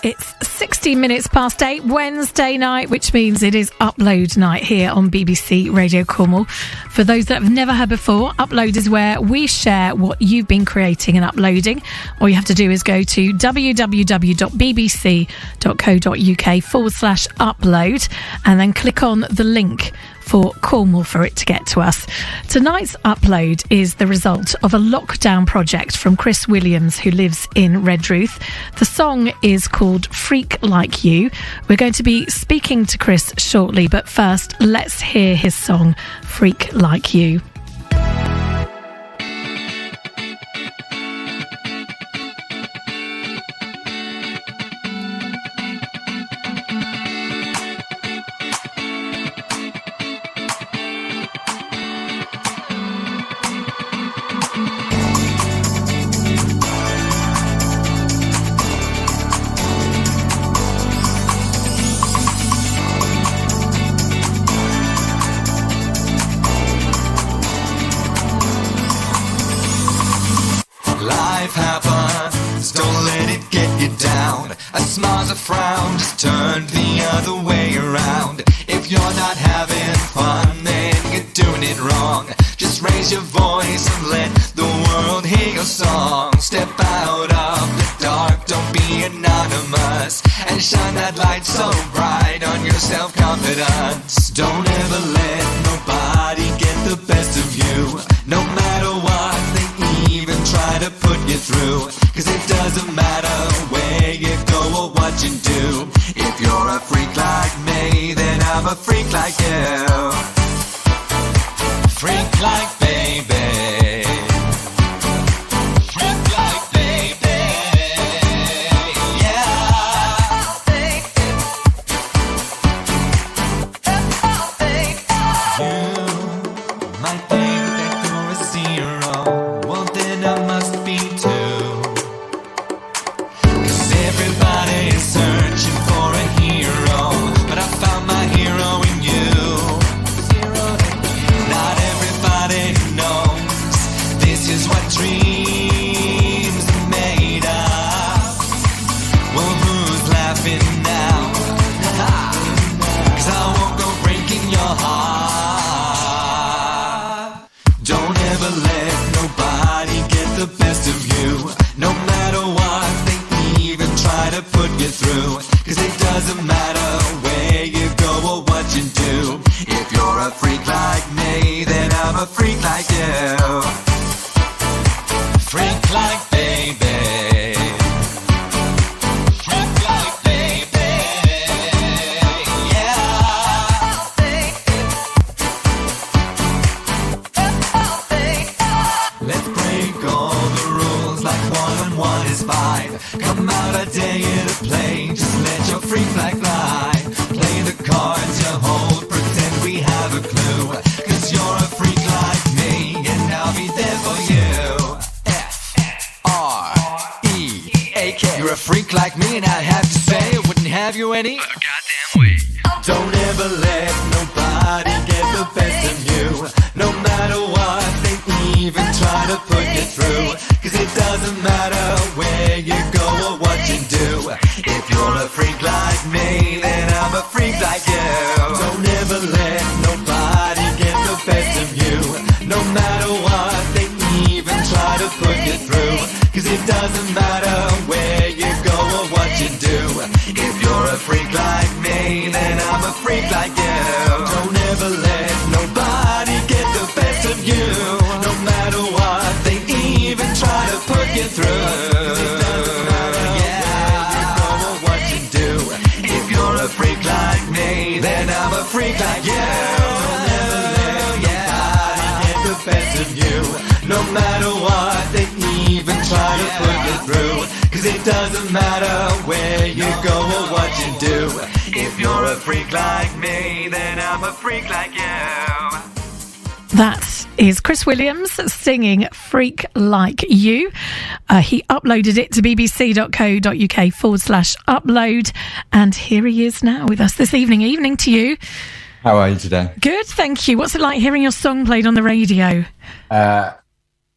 It's 16 minutes past 8, Wednesday night, which means it is Upload night here on BBC Radio Cornwall. For those that have never heard before, Upload is where we share what you've been creating and uploading. All you have to do is go to www.bbc.co.uk/upload and then click on the link for Cornwall for it to get to us. Tonight's Upload is the result of a lockdown project from Chris Williams, who lives in Redruth. The song is called Freak Like You. We're going to be speaking to Chris shortly, but first, let's hear his song, Freak Like You. Life happens, don't let it get you down. A smile's a frown, just turn the other way around. If you're not having fun, then you're doing it wrong. Just raise your voice and let the world hear your song. Step out of the dark, don't be anonymous, and shine that light so bright on your self-confidence. Don't ever let nobody get the best of you, no matter what they even try to put you through, cause it doesn't matter where you go or what you do. If you're a freak like me, then I'm a freak like you. Freak like baby. Freak like baby. Yeah. You might think that you're a zero, well then I must be too. Cause everybody is searching for a hero, but I found my hero in you. Not everybody knows this is what dreams are made of. Well, who's laughing now? Cause I won't go breaking your heart. Don't ever let nobody get the best of you, no matter what they even try to put you through, cause it doesn't matter where you go or what you do. If you're a freak like me, then I'm a freak like you. Freak like baby. Freak like baby. Yeah. Let's break all the rules like 1 and 1 is 5. Come out, I dare you to play, just let your freak flag fly. Play the cards you hold, pretend we have a clue, cause you're a freak like me, and I'll be there for you. F-R-E-A-K. You're a freak like me, and I'd have to say I wouldn't have you any goddamn way. Don't ever let nobody get the best of you, no matter what they even try to put you through, cause it doesn't matter where you go or what you do. If you're a freak like me, then I'm a freak like you. Don't ever let nobody get the best of you, no matter what they even try to put you through, cause it doesn't matter where you go or what you do. If you're a freak like me, then I'm a freak like you. Don't ever let nobody get the best of you, no matter what they even try to put you through. It doesn't matter where you go or what you do. If you're a freak like me, then I'm a freak like you. Don't ever let nobody get the best of you, no matter what they even try to put you through, cause it doesn't matter where you go or what you do. If you're a freak like me, then I'm a freak like you. That is Chris Williams singing Freak Like You. He uploaded it to bbc.co.uk/upload, and here he is now with us this evening. Evening to you. How are you today? Good, thank you. What's it like hearing your song played on the radio?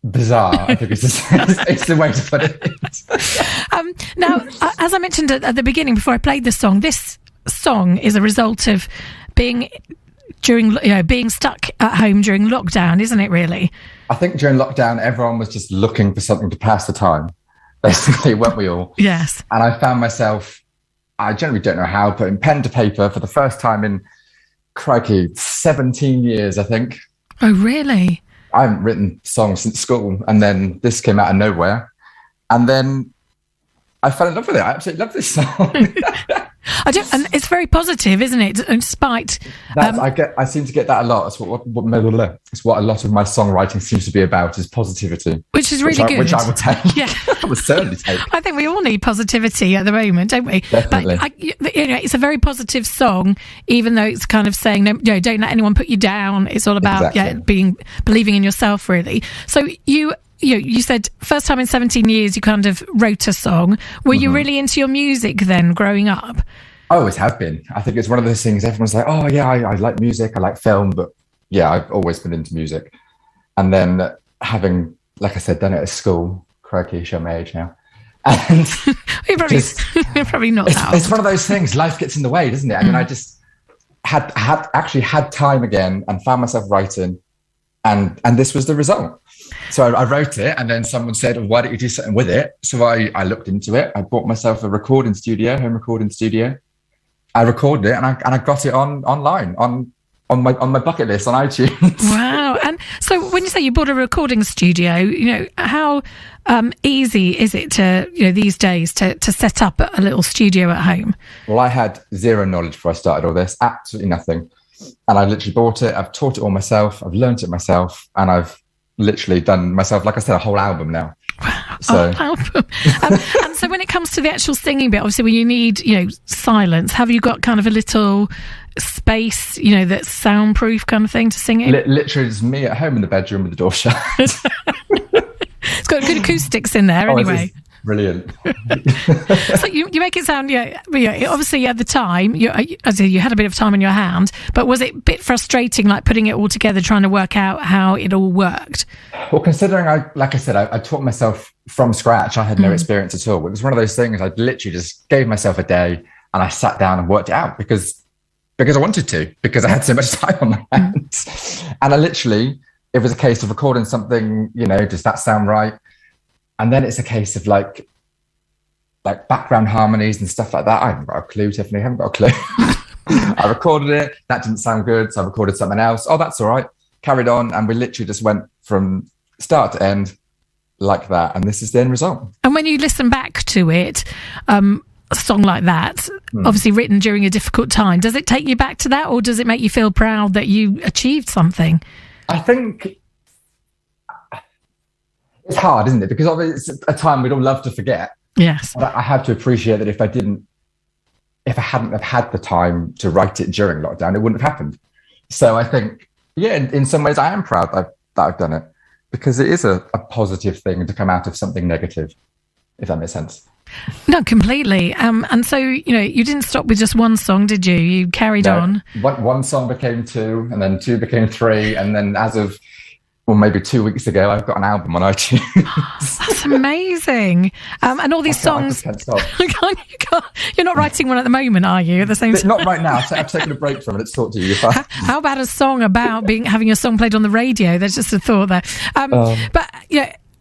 Bizarre, I think it's the way to put it. Now, as I mentioned at the beginning, before I played this song is a result of being stuck at home during lockdown, isn't it? Really, I think during lockdown, everyone was just looking for something to pass the time. Basically, weren't we all? Yes. And I found myself, I generally don't know how, putting pen to paper for the first time in, crikey, 17 years, I think. Oh, really? I haven't written songs since school, and then this came out of nowhere. And then I fell in love with it. I absolutely love this song. And it's very positive, isn't it? Despite I seem to get that a lot. It's what a lot of my songwriting seems to be about, is positivity, which is really good. Which I would take. Yeah, I would certainly take. I think we all need positivity at the moment, don't we? Definitely. But it's a very positive song, even though it's kind of saying, no, don't let anyone put you down. It's all about believing in yourself, really. So you said first time in 17 years you kind of wrote a song. Were you really into your music then growing up? I always have been. I think it's one of those things, everyone's like, oh yeah, I like music, I like film, but yeah, I've always been into music. And then having, like I said, done it at school, crikey, show my age now. And you're probably not that old. It's one of those things, life gets in the way, doesn't it? I mean, I just had time again and found myself writing, and this was the result. So I wrote it, and then someone said, well, why don't you do something with it? So I looked into it. I bought myself a home recording studio. I recorded it, and I got it online on my bucket list on iTunes. Wow. And so when you say you bought a recording studio, how easy is it to, these days to set up a little studio at home? Well, I had zero knowledge before I started all this, absolutely nothing. And I literally bought it. I've taught it all myself. I've learned it myself, and I've literally done myself, like I said, a whole album now. Wow, so. Album. And so when it comes to the actual singing bit, obviously when you need, silence, have you got kind of a little space, that's soundproof kind of thing to sing in? Literally just me at home in the bedroom with the door shut. It's got good acoustics in there anyway. Brilliant. So you make it sound, obviously at the time, you had a bit of time on your hand, but was it a bit frustrating, like putting it all together, trying to work out how it all worked? Well, considering I taught myself from scratch, I had no experience at all. It was one of those things, I literally just gave myself a day and I sat down and worked it out because I wanted to, because I had so much time on my hands. And it was a case of recording something, does that sound right? And then it's a case of like background harmonies and stuff like that. I haven't got a clue, Tiffany. I haven't got a clue. I recorded it. That didn't sound good. So I recorded something else. Oh, that's all right. Carried on. And we literally just went from start to end like that. And this is the end result. And when you listen back to it, a song like that, obviously written during a difficult time, does it take you back to that, or does it make you feel proud that you achieved something? I think it's hard, isn't it? Because obviously it's a time we'd all love to forget. Yes. But I have to appreciate that if I hadn't have had the time to write it during lockdown, it wouldn't have happened. So I think, in some ways I am proud that I've done it, because it is a positive thing to come out of something negative, if that makes sense. No, completely. And so, you didn't stop with just one song, did you? You carried on. One song became two, and then two became three, and then as of maybe 2 weeks ago, I've got an album on iTunes. That's amazing. And all these songs. You're not writing one at the moment, are you? At the same time? Not right now. I've taken a break from it. Let's talk to you. How about a song about having a song played on the radio? There's just a thought there. But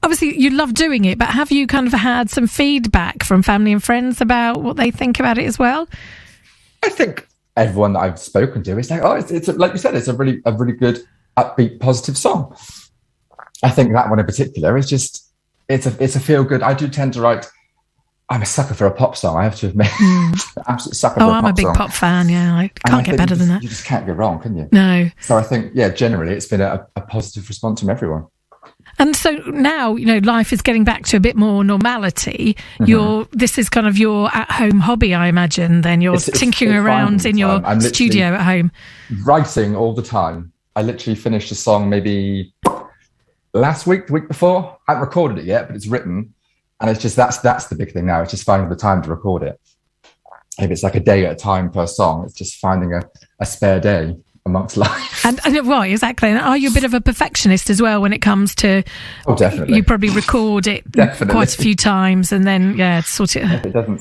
obviously you love doing it. But have you kind of had some feedback from family and friends about what they think about it as well? I think everyone that I've spoken to is like, it's like you said, it's a really good, upbeat, positive song. I think that one in particular is just, it's a feel good. I do tend to write, I'm a sucker for a pop song, I have to admit. Absolute sucker for a pop song. I'm a big pop fan, yeah. I can't get better than that. You just can't go wrong, can you? No. So I think, generally it's been a positive response from everyone. And so now, life is getting back to a bit more normality. This is kind of your at-home hobby, I imagine, then. You're tinkering around in your studio at home. Writing all the time. I literally finished a song maybe last week, the week before. I haven't recorded it yet, but it's written. And it's just, that's the big thing now. It's just finding the time to record it. If it's like a day at a time per song, it's just finding a spare day amongst life. And right, exactly. And are you a bit of a perfectionist as well when it comes to? Oh, definitely. You probably record it quite a few times and then sort it.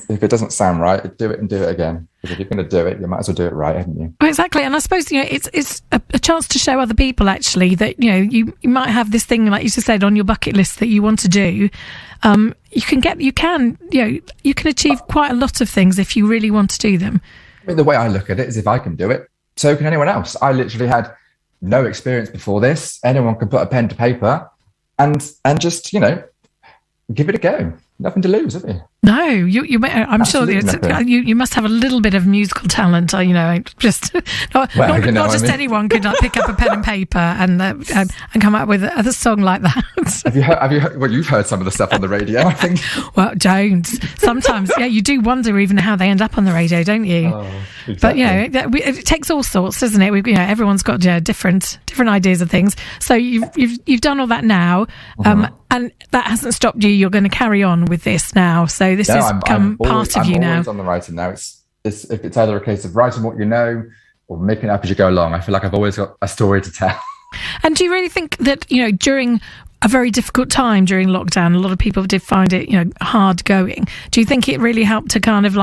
If it doesn't sound right, do it and do it again. Because if you're going to do it, you might as well do it right, haven't you? Well, exactly. And I suppose it's a chance to show other people actually that you might have this thing, like you just said, on your bucket list that you want to do. You can achieve quite a lot of things if you really want to do them. I mean, the way I look at it is, if I can do it, so can anyone else. I literally had no experience before this. Anyone can put a pen to paper and just, give it a go. Nothing to lose, have you? No, I'm sure you must have a little bit of musical talent. Not just anyone could pick up a pen and paper and come up with a song like that. Have you heard? Well, you've heard some of the stuff on the radio, I think. Well, don't. Sometimes, you do wonder even how they end up on the radio, don't you? Oh, exactly. But it takes all sorts, doesn't it? Everyone's got different ideas of things. So you've done all that now, and that hasn't stopped you. You're going to carry on with this now. So this has become part of you now. I'm always on the writing now. If it's either a case of writing what you know or making it up as you go along. I feel like I've always got a story to tell. And do you really think that, during a very difficult time during lockdown, a lot of people did find it, hard going. Do you think it really helped to kind of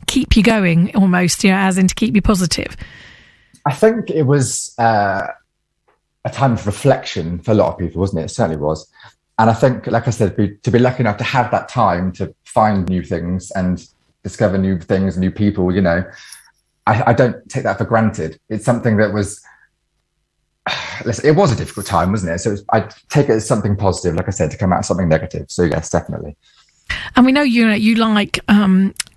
keep you going almost, as in to keep you positive? I think it was a time of reflection for a lot of people, wasn't it? It certainly was. And I think, like I said, to be lucky enough to have that time to find new things and discover new things, new people, I don't take that for granted. It's something that was, it was a difficult time, wasn't it? So I take it as something positive, like I said, to come out of something negative. So yes, definitely. And we know you like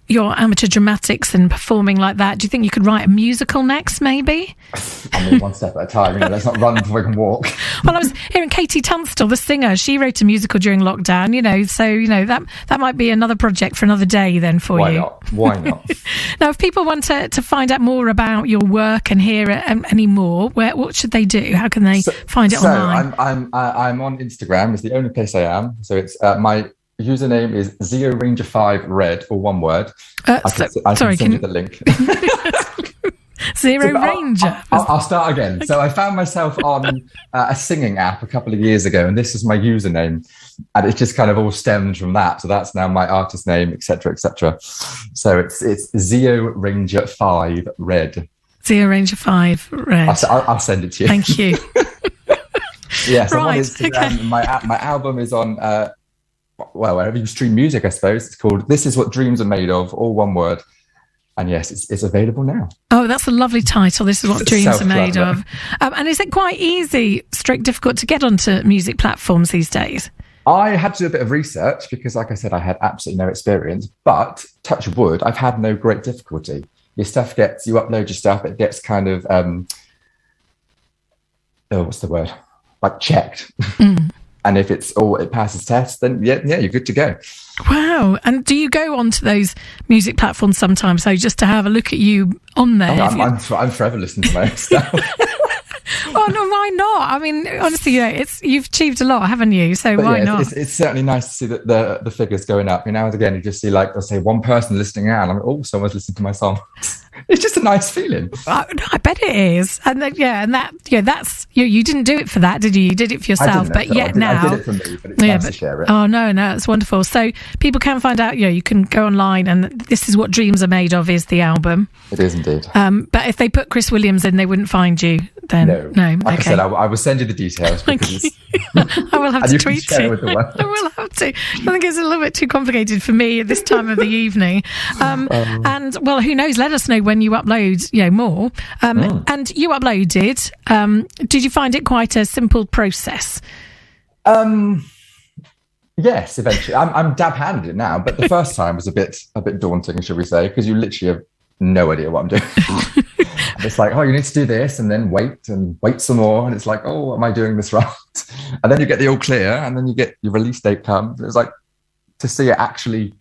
your amateur dramatics and performing like that. Do you think you could write a musical next, maybe? I mean, one step at a time. Let's not run before we can walk. Well, I was hearing Katie Tunstall, the singer. She wrote a musical during lockdown. So that might be another project for another day then for you. Why not? Now, if people want to find out more about your work and hear any more, what should they do? How can they find it online? I'm on Instagram. It's the only place I am. So it's my username is ZeoRanger5Red, or one word. I can send you the link. Zero Ranger. I'll start again. So I found myself on a singing app a couple of years ago, and this is my username, and it just kind of all stems from that. So that's now my artist name, etc., etc. So it's ZeoRanger5Red. ZeoRanger5Red. I'll send it to you. Thank you. Yes, right. Okay. My album is on. Wherever you stream music, I suppose. It's called This Is What Dreams Are Made Of, all one word. And yes, it's available now. Oh, that's a lovely title. This Is What Dreams Are Made Of. And is it quite difficult to get onto music platforms these days? I had to do a bit of research because, like I said, I had absolutely no experience. But touch wood, I've had no great difficulty. You upload your stuff, it gets kind of, what's the word? Checked. And if it passes tests, then yeah, you're good to go. Wow. And do you go onto those music platforms sometimes, so just to have a look at you on there? I'm forever listening to my own stuff. Oh, no, why not? I mean, honestly, you've achieved a lot, haven't you? So why not? It's certainly nice to see the figures going up. Now and again, you just see, let's say, one person listening out. I'm like, someone's listening to my song. It's just a nice feeling. I bet it is. And that's you didn't do it for that, did you? You did it for yourself. I did it for me, but it's nice to share it. Oh, no, it's wonderful. So people can find out, you can go online, and This Is What Dreams Are Made Of is the album. It is indeed. But if they put Chris Williams in, they wouldn't find you then? No. Like I said, I will send you the details. I will have to tweet it. I will have to. I think it's a little bit too complicated for me at this time of the evening. And, well, who knows? Let us know when you upload, more. And you uploaded. Did you find it quite a simple process? Yes, eventually. I'm dab-handed now, but the first time was a bit daunting, shall we say, because you literally have no idea what I'm doing. It's like, you need to do this, and then wait some more, and it's like, am I doing this right? And then you get the all clear, and then you get your release date comes. It's like, to see it actually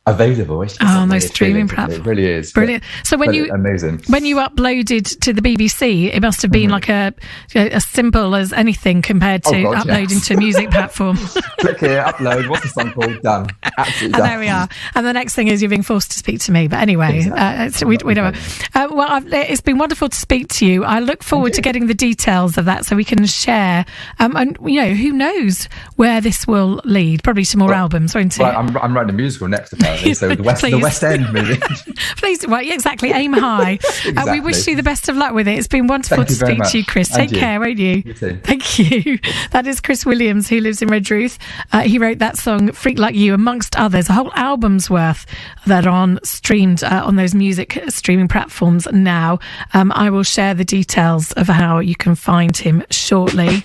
available. It's just on those streaming platforms. It really is brilliant. So when you uploaded to the BBC, it must have been like as simple as anything compared to uploading to a music platform. Click here, upload. What's the song called? Done. Absolutely done. And there we are. And the next thing is you're being forced to speak to me. But anyway, exactly. we don't. It's been wonderful to speak to you. I look forward to getting the details of that so we can share. And who knows where this will lead? Probably to more albums, won't it? Well, I'm writing a musical next, apparently. So the West End movie. Please, exactly. Aim high. Exactly. We wish you the best of luck with it. It's been wonderful to speak to you, Chris. Take care, won't you? You too. Thank you. That is Chris Williams, who lives in Redruth. He wrote that song, Freak Like You, amongst others, a whole album's worth that are streamed on those music streaming platforms now. I will share the details of how you can find him shortly.